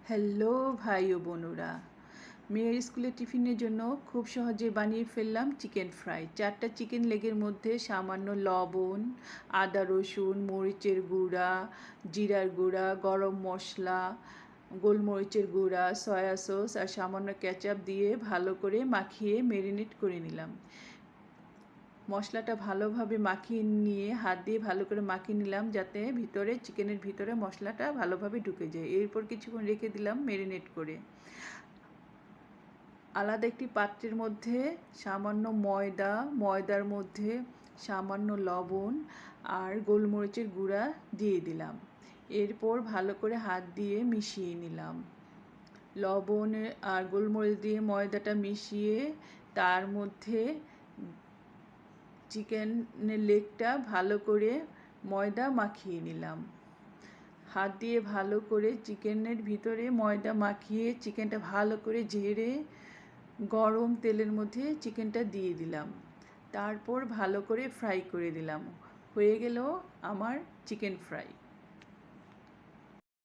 Hello ভাই ও বোনেরা, মেয়ের স্কুলে টিফিনের জন্য খুব সহজে বানিয়ে ফেললাম চিকেন ফ্রাই। 4টা চিকেন লেগের মধ্যে সামান্য লবণ, আদা রসুন, মরিচের গুঁড়া, জিরার গুঁড়া, গরম মশলা, গোলমরিচের গুঁড়া, সয়া সস আর সামান্য কেচাপ দিয়ে ভালো করে মাখিয়ে ম্যারিনেট করে নিলাম। মশলাটা ভালোভাবে মাখিয়ে নিয়ে হাত দিয়ে ভালো করে মাখিয়ে নিলাম, যাতে চিকেনের ভিতরে মশলাটা ভালোভাবে ঢুকে যায়। এরপর কিছুক্ষণ রেখে দিলাম ম্যারিনেট করে। আলাদা একটি পাত্রের মধ্যে সামান্য ময়দার মধ্যে সামান্য লবণ আর গোলমরিচের গুঁড়া দিয়ে দিলাম। এরপর ভালো করে হাত দিয়ে মিশিয়ে নিলাম। লবণ আর গোলমরিচ দিয়ে ময়দাটা মিশিয়ে তার মধ্যে চিকেনের লেগটা ভালো করে ময়দা মাখিয়ে নিলাম। হাত দিয়ে ভালো করে চিকেনের ভিতরে ময়দা মাখিয়ে চিকেনটা ভালো করে ঝেড়ে গরম তেলের মধ্যে চিকেনটা দিয়ে দিলাম। তারপর ভালো করে ফ্রাই করে দিলাম। হয়ে গেল আমার চিকেন ফ্রাই।